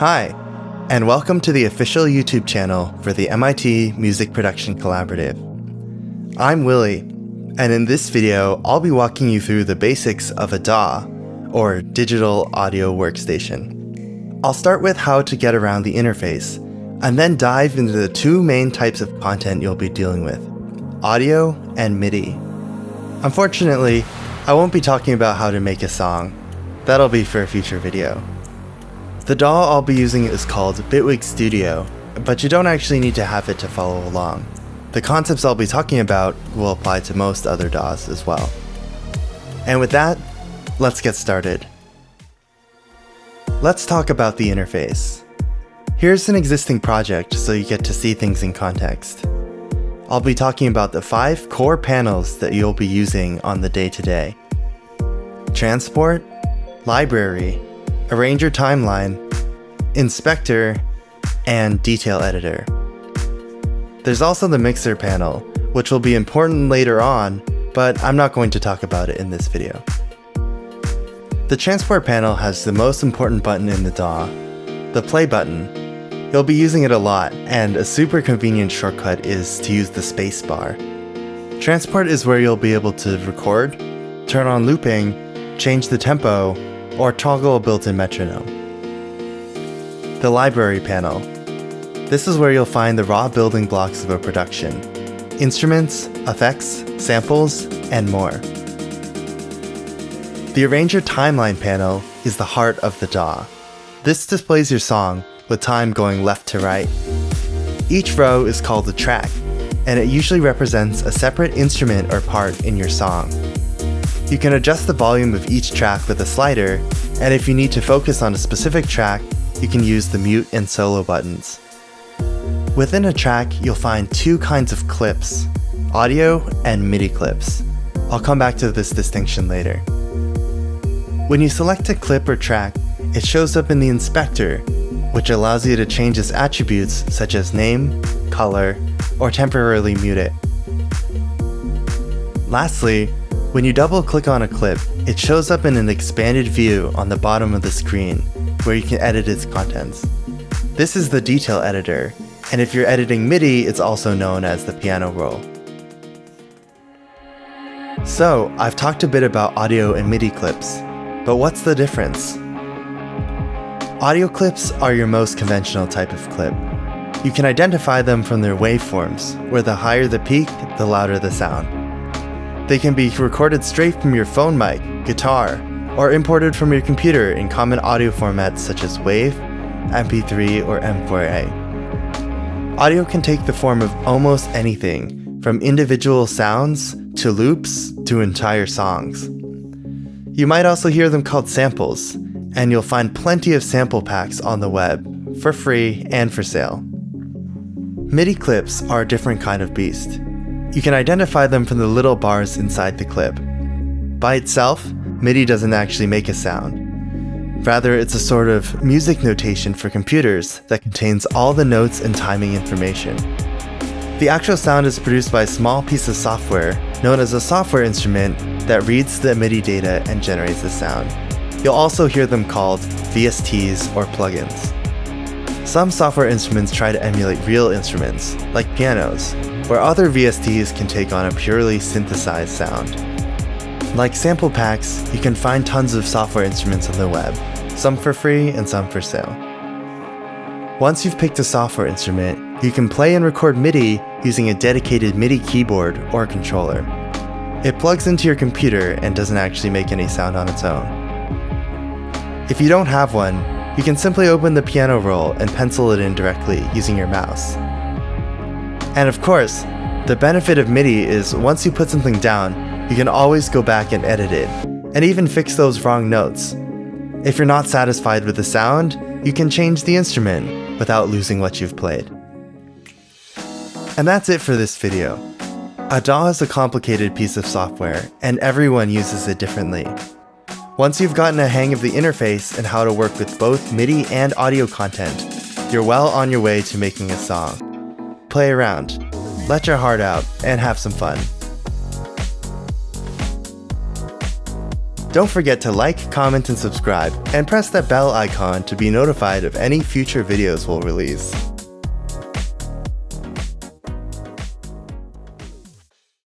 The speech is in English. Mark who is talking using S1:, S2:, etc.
S1: Hi, and welcome to the official YouTube channel for the MIT Music Production Collaborative. I'm Willie, and in this video, I'll be walking you through the basics of a DAW, or Digital Audio Workstation. I'll start with how to get around the interface, and then dive into the two main types of content you'll be dealing with, audio and MIDI. Unfortunately, I won't be talking about how to make a song. That'll be for a future video. The DAW I'll be using is called Bitwig Studio, but you don't actually need to have it to follow along. The concepts I'll be talking about will apply to most other DAWs as well. And with that, let's get started. Let's talk about the interface. Here's an existing project so you get to see things in context. I'll be talking about the 5 core panels that you'll be using on the day-to-day. Transport, Library, Arranger Timeline, Inspector, and Detail Editor. There's also the Mixer panel, which will be important later on, but I'm not going to talk about it in this video. The Transport panel has the most important button in the DAW, the play button. You'll be using it a lot, and a super convenient shortcut is to use the space bar. Transport is where you'll be able to record, turn on looping, change the tempo, or toggle a built-in metronome. The Library panel. This is where you'll find the raw building blocks of a production: instruments, effects, samples, and more. The Arranger Timeline panel is the heart of the DAW. This displays your song with time going left to right. Each row is called a track, and it usually represents a separate instrument or part in your song. You can adjust the volume of each track with a slider, and if you need to focus on a specific track, you can use the mute and solo buttons. Within a track, you'll find 2 kinds of clips, audio and MIDI clips. I'll come back to this distinction later. When you select a clip or track, it shows up in the inspector, which allows you to change its attributes such as name, color, or temporarily mute it. Lastly, when you double-click on a clip, it shows up in an expanded view on the bottom of the screen, where you can edit its contents. This is the Detail Editor, and if you're editing MIDI, it's also known as the piano roll. So, I've talked a bit about audio and MIDI clips, but what's the difference? Audio clips are your most conventional type of clip. You can identify them from their waveforms, where the higher the peak, the louder the sound. They can be recorded straight from your phone mic, guitar, or imported from your computer in common audio formats such as WAV, MP3, or M4A. Audio can take the form of almost anything, from individual sounds, to loops, to entire songs. You might also hear them called samples, and you'll find plenty of sample packs on the web, for free and for sale. MIDI clips are a different kind of beast. You can identify them from the little bars inside the clip. By itself, MIDI doesn't actually make a sound. Rather, it's a sort of music notation for computers that contains all the notes and timing information. The actual sound is produced by a small piece of software known as a software instrument that reads the MIDI data and generates the sound. You'll also hear them called VSTs or plugins. Some software instruments try to emulate real instruments, like pianos, where other VSTs can take on a purely synthesized sound. Like sample packs, you can find tons of software instruments on the web, some for free and some for sale. Once you've picked a software instrument, you can play and record MIDI using a dedicated MIDI keyboard or controller. It plugs into your computer and doesn't actually make any sound on its own. If you don't have one, you can simply open the piano roll and pencil it in directly using your mouse. And of course, the benefit of MIDI is once you put something down, you can always go back and edit it, and even fix those wrong notes. If you're not satisfied with the sound, you can change the instrument without losing what you've played. And that's it for this video. A DAW is a complicated piece of software, and everyone uses it differently. Once you've gotten a hang of the interface and how to work with both MIDI and audio content, you're well on your way to making a song. Play around, let your heart out, and have some fun. Don't forget to like, comment, and subscribe, and press that bell icon to be notified of any future videos we'll release.